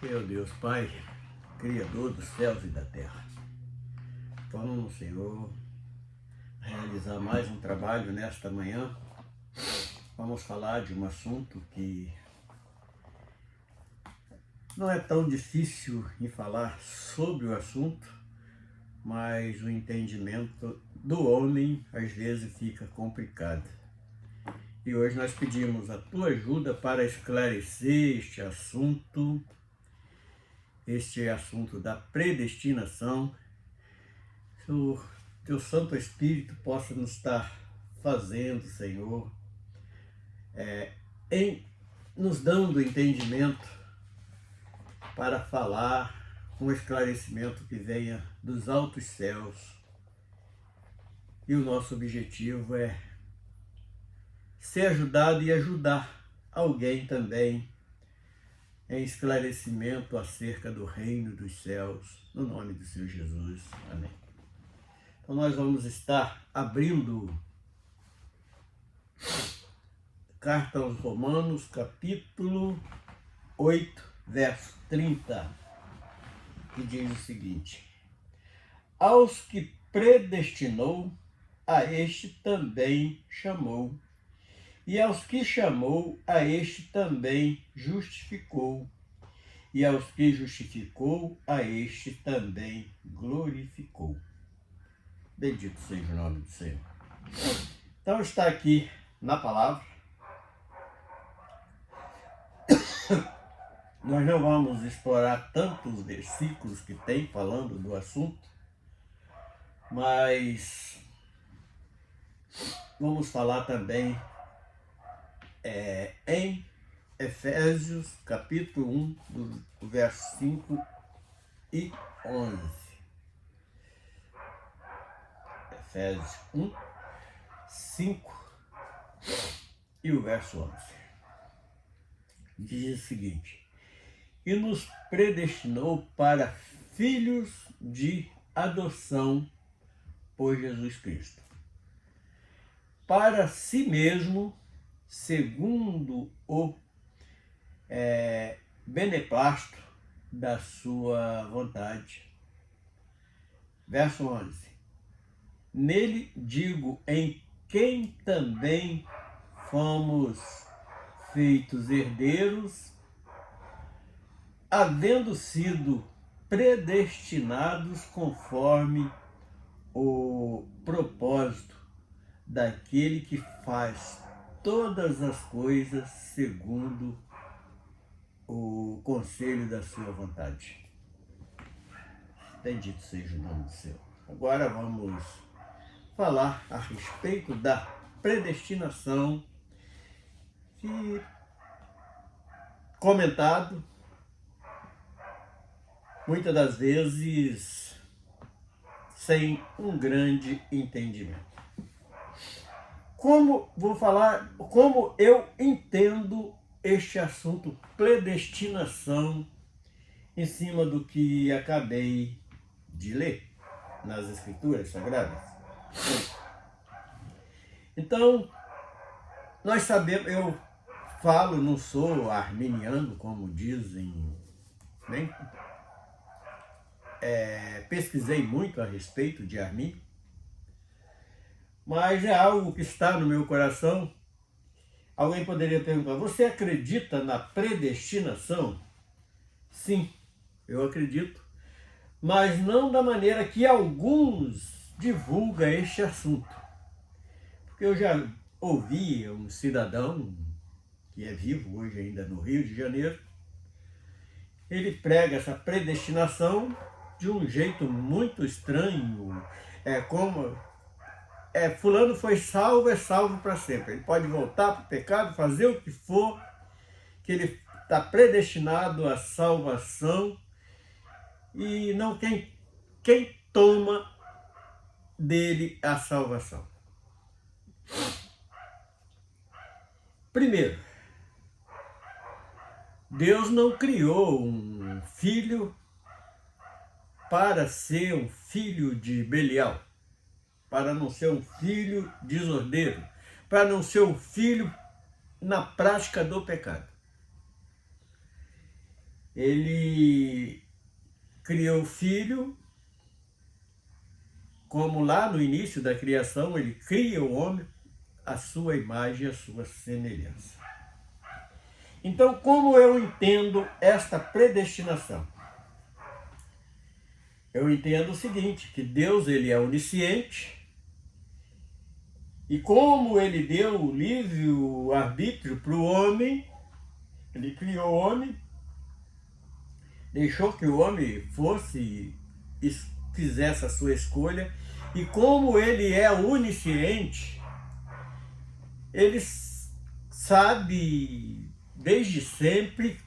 Meu Deus, Pai, Criador dos céus e da terra, vamos, Senhor, realizar mais um trabalho nesta manhã. Vamos falar de um assunto que não é tão difícil em falar sobre o assunto, mas o entendimento do homem às vezes fica complicado. E hoje nós pedimos a tua ajuda para esclarecer este assunto da predestinação. Que o teu Santo Espírito possa nos estar fazendo, Senhor, nos dando entendimento para falar com esclarecimento que venha dos altos céus. E o nosso objetivo é ser ajudado e ajudar alguém também em esclarecimento acerca do reino dos céus, no nome do Senhor Jesus. Amém. Então nós vamos estar abrindo Carta aos Romanos, capítulo 8, verso 30, que diz o seguinte: aos que predestinou, a este também chamou, e aos que chamou, a este também justificou, e aos que justificou, a este também glorificou. Bendito seja o nome do Senhor. Então está aqui na palavra. Nós não vamos explorar tantos versículos que tem falando do assunto, mas vamos falar também em Efésios, capítulo 1, do verso 5 e 11. Efésios 1, 5 e o verso 11. Diz o seguinte: e nos predestinou para filhos de adoção por Jesus Cristo, para si mesmo, segundo o beneplácito da sua vontade. Verso 11. Nele digo, em quem também fomos feitos herdeiros, havendo sido predestinados conforme o propósito daquele que faz todas as coisas segundo o conselho da sua vontade. Bendito seja o nome do Senhor. Agora vamos falar a respeito da predestinação, que comentado muitas das vezes sem um grande entendimento. Como eu entendo este assunto predestinação em cima do que acabei de ler nas Escrituras Sagradas. Então, nós sabemos, eu falo, não sou arminiano, como dizem, nem pesquisei muito a respeito de Armínio, mas é algo que está no meu coração. Alguém poderia perguntar: você acredita na predestinação? Sim, eu acredito, mas não da maneira que alguns divulgam este assunto. Porque eu já ouvi um cidadão que é vivo hoje ainda no Rio de Janeiro, ele prega essa predestinação de um jeito muito estranho. Fulano foi salvo, é salvo para sempre. Ele pode voltar para o pecado, fazer o que for, que ele está predestinado à salvação, e não quem toma dele a salvação. Primeiro, Deus não criou um filho para ser um filho de Belial, para não ser um filho desordeiro, para não ser um filho na prática do pecado. Ele criou o filho, como lá no início da criação, ele cria o homem à sua imagem e à sua semelhança. Então, como eu entendo esta predestinação? Eu entendo o seguinte, que Deus ele é onisciente, e como ele deu o livre arbítrio para o homem, ele criou o homem, deixou que o homem fosse e fizesse a sua escolha, e como ele é onisciente, ele sabe desde sempre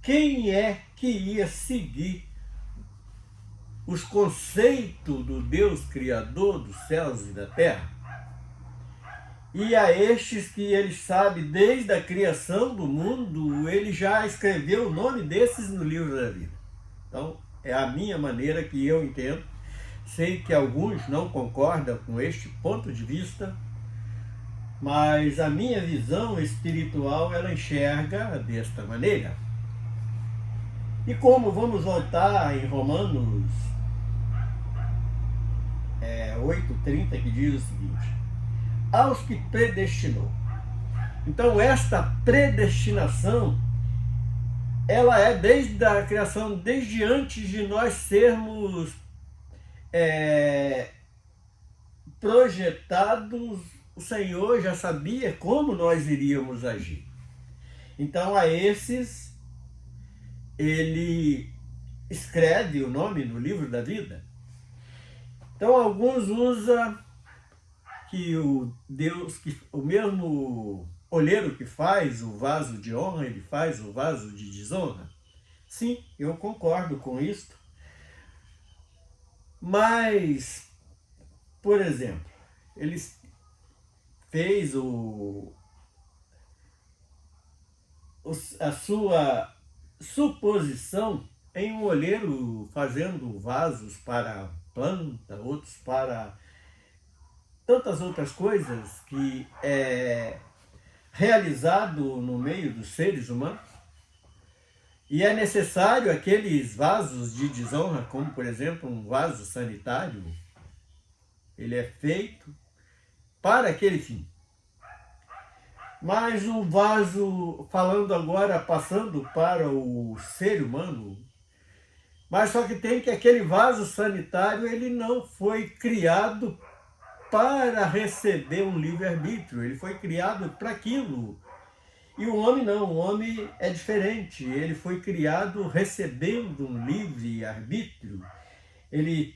quem é que ia seguir os conceitos do Deus Criador dos céus e da terra. E a estes que ele sabe desde a criação do mundo, ele já escreveu o nome desses no livro da vida. Então, é a minha maneira que eu entendo. Sei que alguns não concordam com este ponto de vista, mas a minha visão espiritual, ela enxerga desta maneira. E como vamos voltar em Romanos 8:30, que diz o seguinte: aos que predestinou. Então, esta predestinação, ela é desde a criação, desde antes de nós sermos projetados, o Senhor já sabia como nós iríamos agir. Então, a esses, ele escreve o nome no livro da vida. Então, alguns usam que o mesmo olheiro que faz o vaso de honra, ele faz o vaso de desonra. Sim, eu concordo com isso. Mas, por exemplo, ele fez a sua suposição em um olheiro fazendo vasos para planta, outros para tantas outras coisas que é realizado no meio dos seres humanos. E é necessário aqueles vasos de desonra, como por exemplo um vaso sanitário, ele é feito para aquele fim. Mas o vaso, falando agora, passando para o ser humano, mas só que tem que aquele vaso sanitário, ele não foi criado para receber um livre-arbítrio, ele foi criado para aquilo. E o homem não, o homem é diferente, ele foi criado recebendo um livre-arbítrio. Ele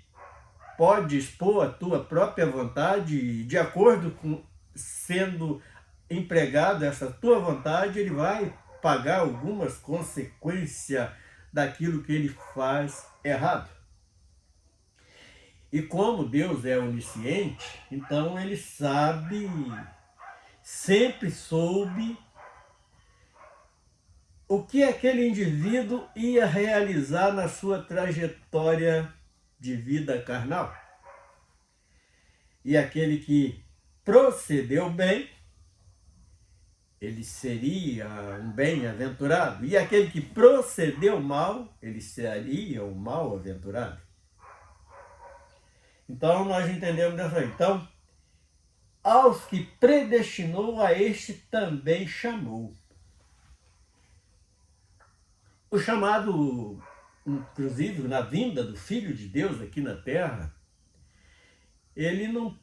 pode expor a tua própria vontade, de acordo com sendo empregado essa tua vontade, ele vai pagar algumas consequências daquilo que ele faz errado. E como Deus é onisciente, então ele sabe, sempre soube o que aquele indivíduo ia realizar na sua trajetória de vida carnal. E aquele que procedeu bem, ele seria um bem-aventurado. E aquele que procedeu mal, ele seria um mal-aventurado. Então, nós entendemos dessa forma. Então, aos que predestinou, a este também chamou. O chamado, inclusive, na vinda do Filho de Deus aqui na Terra, ele não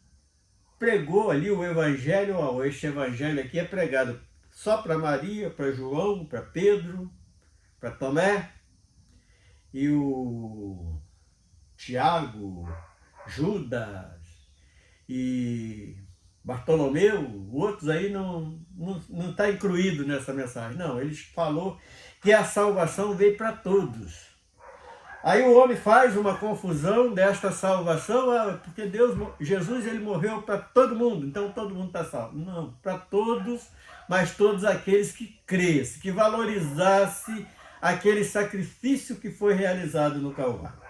pregou ali o evangelho, este evangelho aqui é pregado só para Maria, para João, para Pedro, para Tomé, e o Tiago, Judas e Bartolomeu, outros aí não está incluído nessa mensagem. Não, ele falou que a salvação veio para todos. Aí o homem faz uma confusão desta salvação, porque Jesus ele morreu para todo mundo, então todo mundo está salvo. Não, para todos, mas todos aqueles que crescem, que valorizassem aquele sacrifício que foi realizado no Calvário.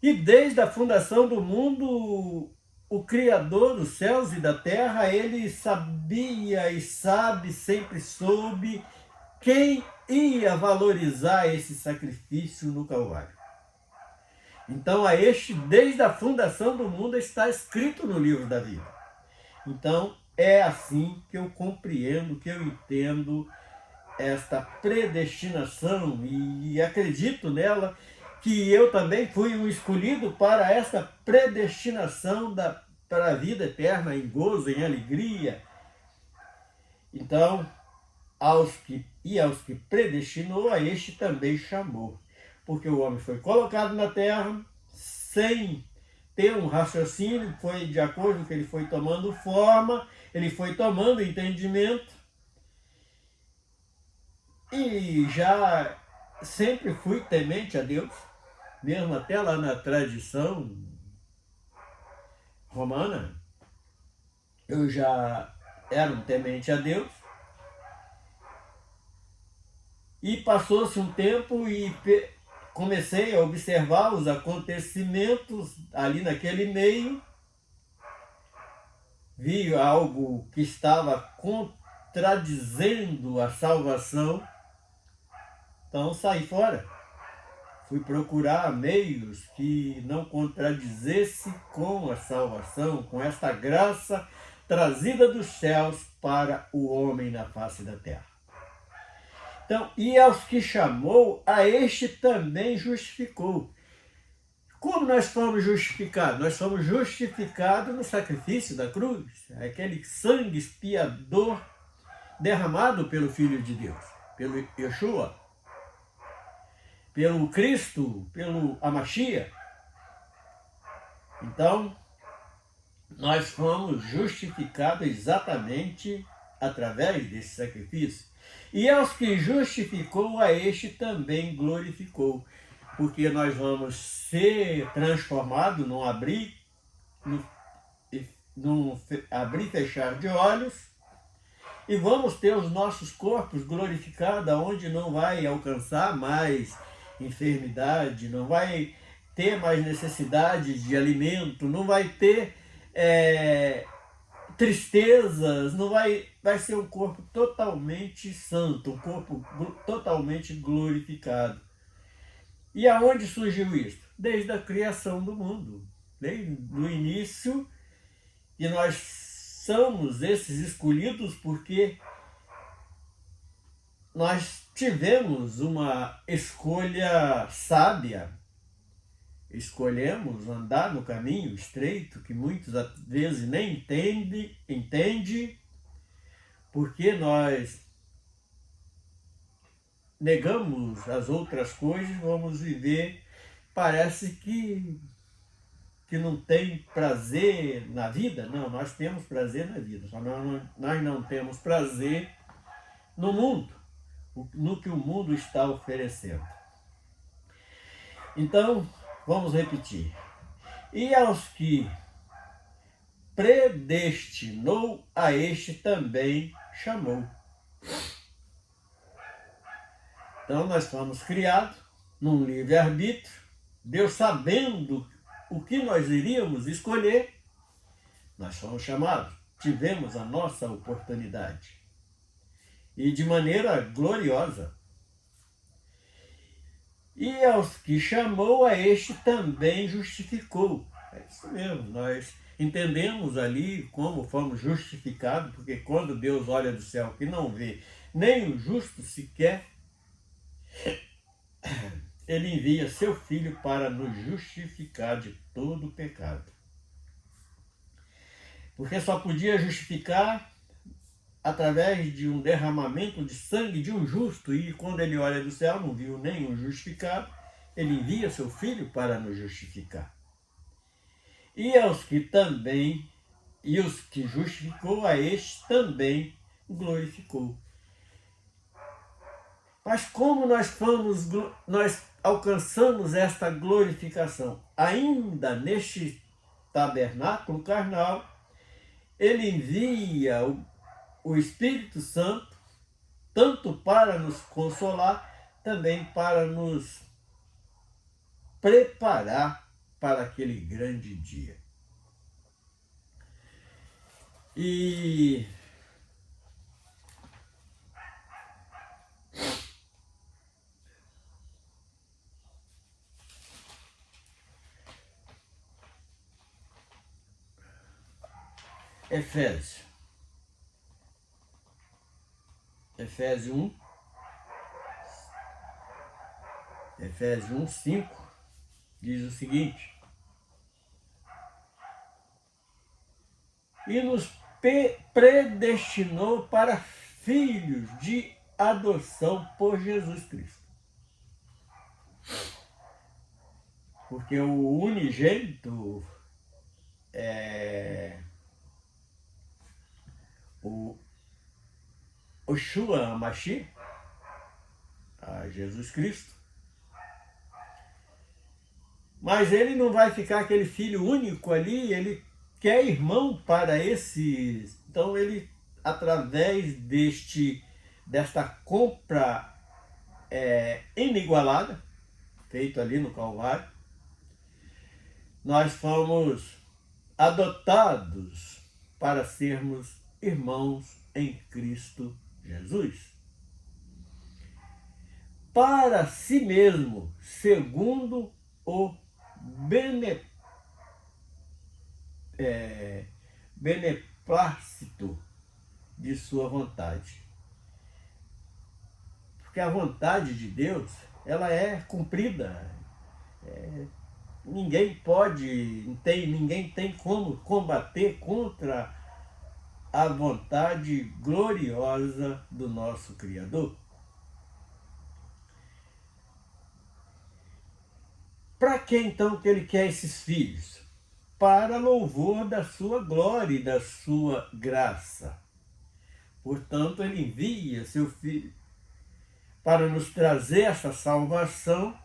E desde a fundação do mundo, o Criador dos céus e da terra, ele sabia e sabe, sempre soube quem ia valorizar esse sacrifício no Calvário? Então, a este, desde a fundação do mundo, está escrito no livro da vida. Então, é assim que eu compreendo, que eu entendo esta predestinação e acredito nela, que eu também fui um escolhido para esta predestinação para a vida eterna, em gozo, em alegria. Então, aos que predestinou, a este também chamou. Porque o homem foi colocado na terra sem ter um raciocínio, foi de acordo com que ele foi tomando forma, ele foi tomando entendimento, e já sempre fui temente a Deus, mesmo até lá na tradição romana, eu já era um temente a Deus. E passou-se um tempo e comecei a observar os acontecimentos ali naquele meio, vi algo que estava contradizendo a salvação, então saí fora. Fui procurar meios que não contradizesse com a salvação, com esta graça trazida dos céus para o homem na face da terra. Então, e aos que chamou, a este também justificou. Como nós fomos justificados? Nós fomos justificados no sacrifício da cruz, aquele sangue expiador derramado pelo Filho de Deus, pelo Yeshua, pelo Cristo, pelo Amashia. Então, nós fomos justificados exatamente através desse sacrifício. E aos que justificou, a este também glorificou. Porque nós vamos ser transformados num abrir e fechar de olhos, e vamos ter os nossos corpos glorificados, onde não vai alcançar mais enfermidade, não vai ter mais necessidade de alimento, não vai ter tristezas, não vai ser um corpo totalmente santo, um corpo totalmente glorificado. E aonde surgiu isso? Desde a criação do mundo, desde o início, e nós somos esses escolhidos porque nós tivemos uma escolha sábia. Escolhemos andar no caminho estreito, que muitas vezes nem entende, porque nós negamos as outras coisas, vamos viver, parece que não tem prazer na vida. Não, nós temos prazer na vida, só nós não temos prazer no mundo, no que o mundo está oferecendo. Então, vamos repetir. E aos que predestinou, a este também chamou. Então, nós fomos criados num livre-arbítrio, Deus sabendo o que nós iríamos escolher, nós fomos chamados, tivemos a nossa oportunidade. E de maneira gloriosa. E aos que chamou, a este também justificou. É isso mesmo, nós entendemos ali como fomos justificados, porque quando Deus olha do céu que não vê nem o justo sequer, ele envia seu Filho para nos justificar de todo o pecado. Porque só podia justificar através de um derramamento de sangue de um justo, e quando ele olha do céu não viu nenhum justificado, ele envia seu Filho para nos justificar. E aos que também, e os que justificou, a este também glorificou. Mas como nós alcançamos esta glorificação? Ainda neste tabernáculo carnal, ele envia o Espírito Santo, tanto para nos consolar, também para nos preparar para aquele grande dia. E Efésios. Efésios 1. Efésios 1, 5 diz o seguinte: e nos predestinou para filhos de adoção por Jesus Cristo. Porque o unigênito o Yeshua HaMashiach, a Jesus Cristo, mas ele não vai ficar aquele filho único ali, ele quer irmão para esses. Então ele, através desta compra inigualada, feito ali no Calvário, nós fomos adotados para sermos irmãos em Cristo Jesus. Para si mesmo, segundo o beneplácito de sua vontade. Porque a vontade de Deus, ela é cumprida. Ninguém tem como combater contra a vontade gloriosa do nosso Criador. Para que então que ele quer esses filhos? Para louvor da sua glória e da sua graça. Portanto, ele envia seu filho para nos trazer essa salvação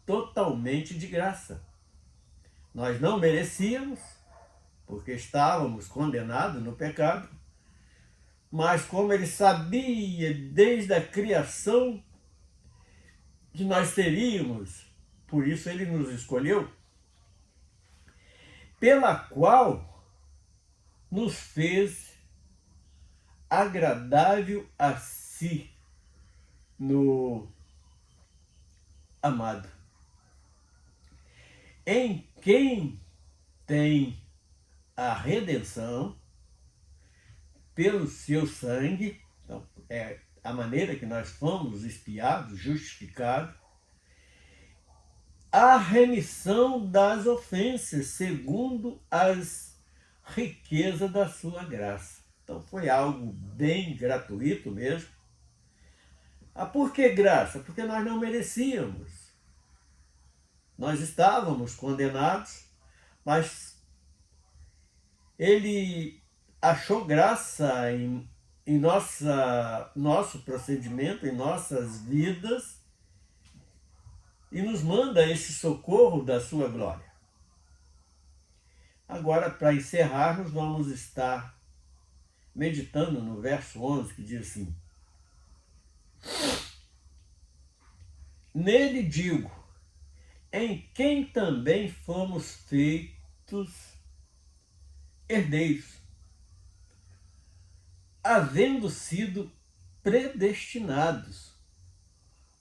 totalmente de graça. Nós não merecíamos, porque estávamos condenados no pecado, mas como ele sabia desde a criação que nós teríamos, por isso ele nos escolheu, pela qual nos fez agradável a si no amado, em quem tem a redenção pelo seu sangue. Então, é a maneira que nós fomos expiados, justificados, a remissão das ofensas, segundo as riquezas da sua graça. Então foi algo bem gratuito mesmo. Por que graça? Porque nós não merecíamos. Nós estávamos condenados, mas ele achou graça em nosso procedimento, em nossas vidas, e nos manda esse socorro da sua glória. Agora, para encerrarmos, vamos estar meditando no verso 11, que diz assim: nele digo, em quem também fomos feitos herdeiros, havendo sido predestinados,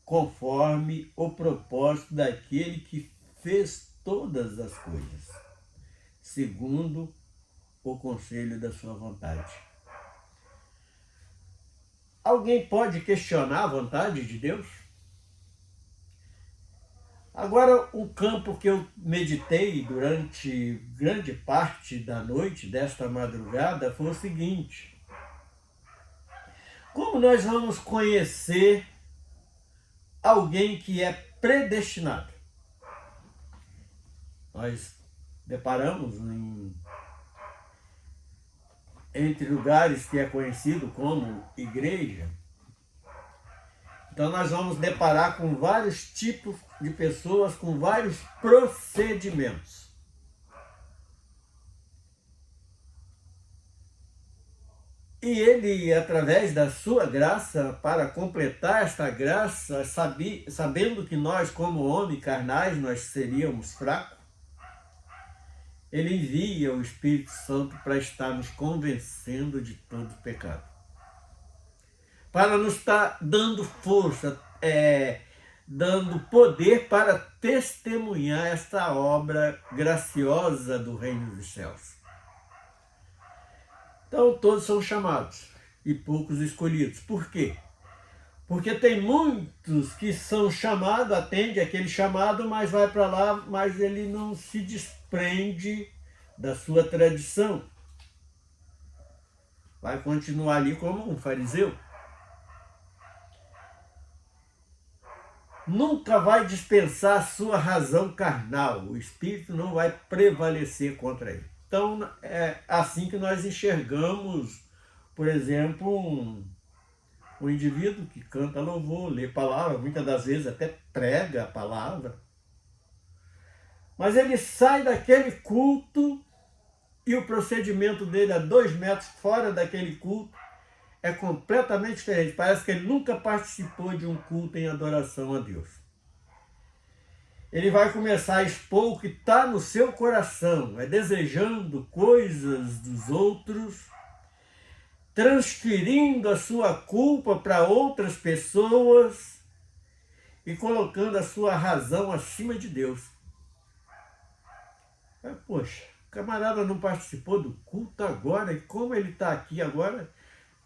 conforme o propósito daquele que fez todas as coisas, segundo o conselho da sua vontade. Alguém pode questionar a vontade de Deus? Agora, o campo que eu meditei durante grande parte da noite desta madrugada foi o seguinte: como nós vamos conhecer alguém que é predestinado? Nós deparamos entre lugares que é conhecido como igreja. Então nós vamos deparar com vários tipos de pessoas, com vários procedimentos. E ele, através da sua graça, para completar esta graça, sabendo que nós, como homens carnais, nós seríamos fracos, ele envia o Espírito Santo para estar nos convencendo de todo pecado. Para nos estar dando força, dando poder para testemunhar esta obra graciosa do Reino dos Céus. Então todos são chamados e poucos escolhidos. Por quê? Porque tem muitos que são chamados, atende aquele chamado, mas vai para lá, mas ele não se desprende da sua tradição. Vai continuar ali como um fariseu. Nunca vai dispensar a sua razão carnal. O espírito não vai prevalecer contra ele. Então é assim que nós enxergamos, por exemplo, um indivíduo que canta louvor, lê palavra, muitas das vezes até prega a palavra. Mas ele sai daquele culto e o procedimento dele a 2 metros fora daquele culto é completamente diferente. Parece que ele nunca participou de um culto em adoração a Deus. Ele vai começar a expor o que está no seu coração, desejando coisas dos outros, transferindo a sua culpa para outras pessoas e colocando a sua razão acima de Deus. Poxa, o camarada não participou do culto agora, e como ele está aqui agora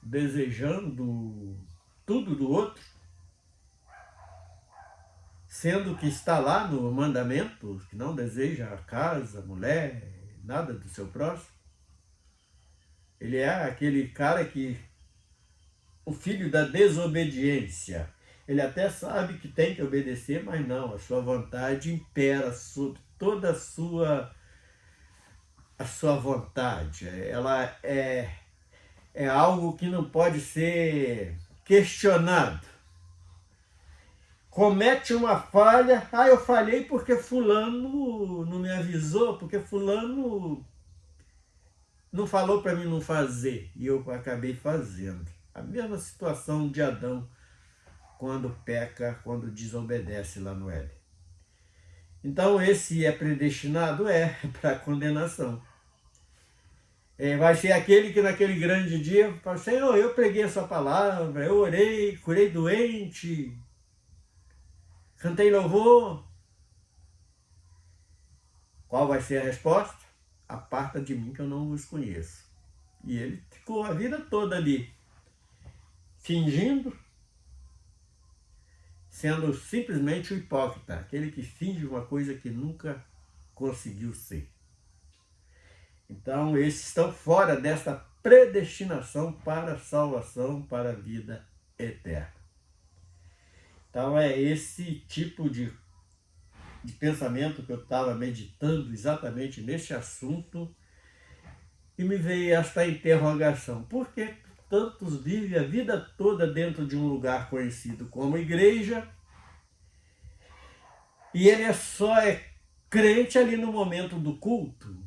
desejando tudo do outro, sendo que está lá no mandamento que não deseja a casa, a mulher, nada do seu próximo. Ele é aquele cara que, o filho da desobediência, ele até sabe que tem que obedecer, mas não, a sua vontade impera sobre toda a sua vontade. Ela é algo que não pode ser questionado. Comete uma falha, eu falhei porque fulano não me avisou, porque fulano não falou para mim não fazer, e eu acabei fazendo. A mesma situação de Adão, quando peca, quando desobedece lá no Éden. Então esse é predestinado? Para a condenação. Vai ser aquele que naquele grande dia fala, Senhor, eu preguei a sua palavra, eu orei, curei doente, cantei louvor. Qual vai ser a resposta? Aparta de mim que eu não vos conheço. E ele ficou a vida toda ali, fingindo, sendo simplesmente um hipócrita, aquele que finge uma coisa que nunca conseguiu ser. Então, esses estão fora desta predestinação para a salvação, para a vida eterna. Então, é esse tipo de pensamento que eu estava meditando exatamente neste assunto e me veio esta interrogação. Por que tantos vivem a vida toda dentro de um lugar conhecido como igreja e ele só é crente ali no momento do culto?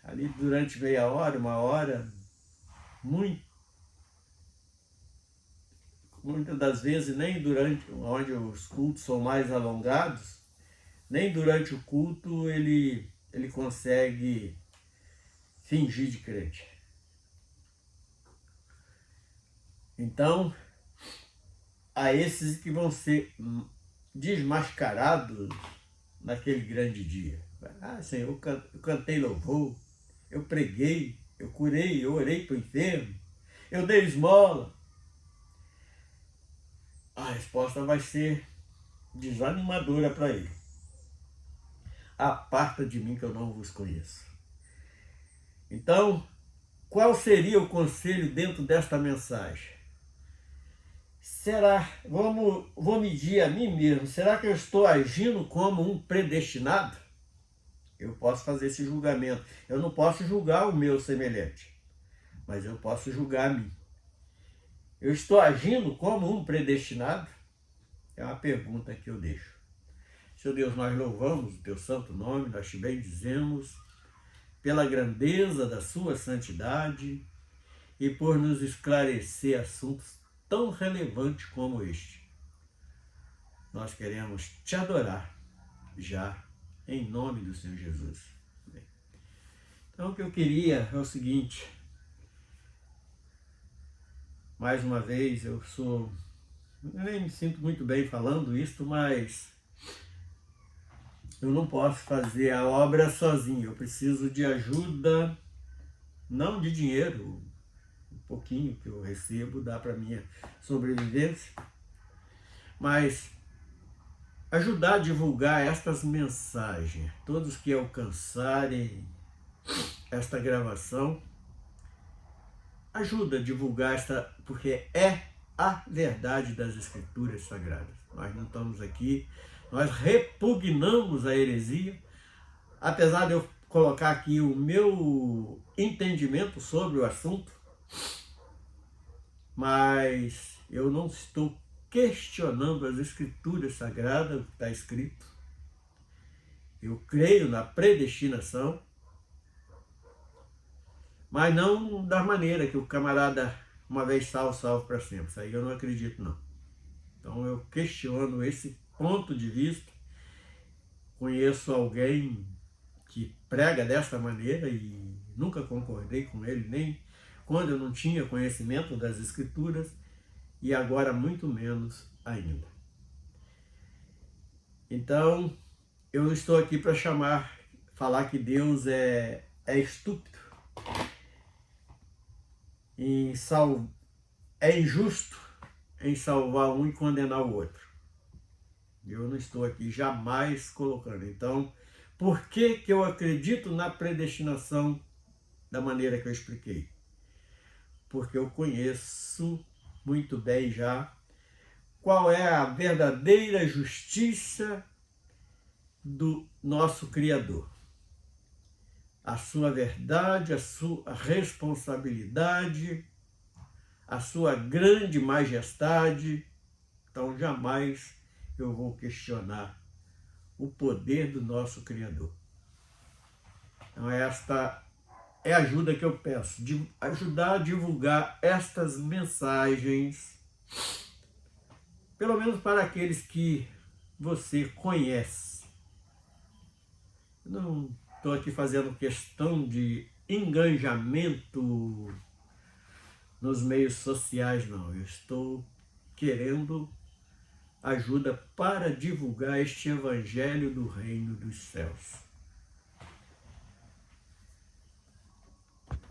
Ali durante meia hora, 1 hora, muitas das vezes nem durante, onde os cultos são mais alongados, nem durante o culto ele consegue fingir de crente. Então, a esses que vão ser desmascarados naquele grande dia. Senhor, eu cantei louvor, eu preguei, eu curei, eu orei para o enfermo, eu dei esmola. A resposta vai ser desanimadora para ele. Aparta de mim que eu não vos conheço. Então, qual seria o conselho dentro desta mensagem? Vou medir a mim mesmo, será que eu estou agindo como um predestinado? Eu posso fazer esse julgamento. Eu não posso julgar o meu semelhante, mas eu posso julgar a mim. Eu estou agindo como um predestinado? É uma pergunta que eu deixo. Senhor Deus, nós louvamos o teu santo nome, nós te bendizemos pela grandeza da sua santidade e por nos esclarecer assuntos tão relevantes como este. Nós queremos te adorar já, em nome do Senhor Jesus. Então o que eu queria é o seguinte, mais uma vez, eu nem me sinto muito bem falando isso, mas eu não posso fazer a obra sozinho, eu preciso de ajuda não de dinheiro, um pouquinho que eu recebo dá para minha sobrevivência, mas ajudar a divulgar estas mensagens. Todos que alcançarem esta gravação, ajuda a divulgar esta, porque é a verdade das Escrituras Sagradas. Nós não estamos aqui, nós repugnamos a heresia, apesar de eu colocar aqui o meu entendimento sobre o assunto, mas eu não estou questionando as Escrituras Sagradas, o que está escrito. Eu creio na predestinação, mas não da maneira que o camarada, uma vez salvo, salvo para sempre. Isso aí eu não acredito, não. Então eu questiono esse ponto de vista. Conheço alguém que prega desta maneira e nunca concordei com ele, nem quando eu não tinha conhecimento das Escrituras, e agora muito menos ainda. Então, eu não estou aqui para falar que Deus é estúpido, é injusto em salvar um e condenar o outro. Eu não estou aqui jamais colocando. Então, por que eu acredito na predestinação da maneira que eu expliquei? Porque eu conheço muito bem já qual é a verdadeira justiça do nosso Criador. A sua verdade, a sua responsabilidade, a sua grande majestade. Então jamais eu vou questionar o poder do nosso Criador. Então esta é a ajuda que eu peço, de ajudar a divulgar estas mensagens, pelo menos para aqueles que você conhece. Eu não estou aqui fazendo questão de engajamento nos meios sociais, não. Eu estou querendo ajuda para divulgar este evangelho do reino dos céus.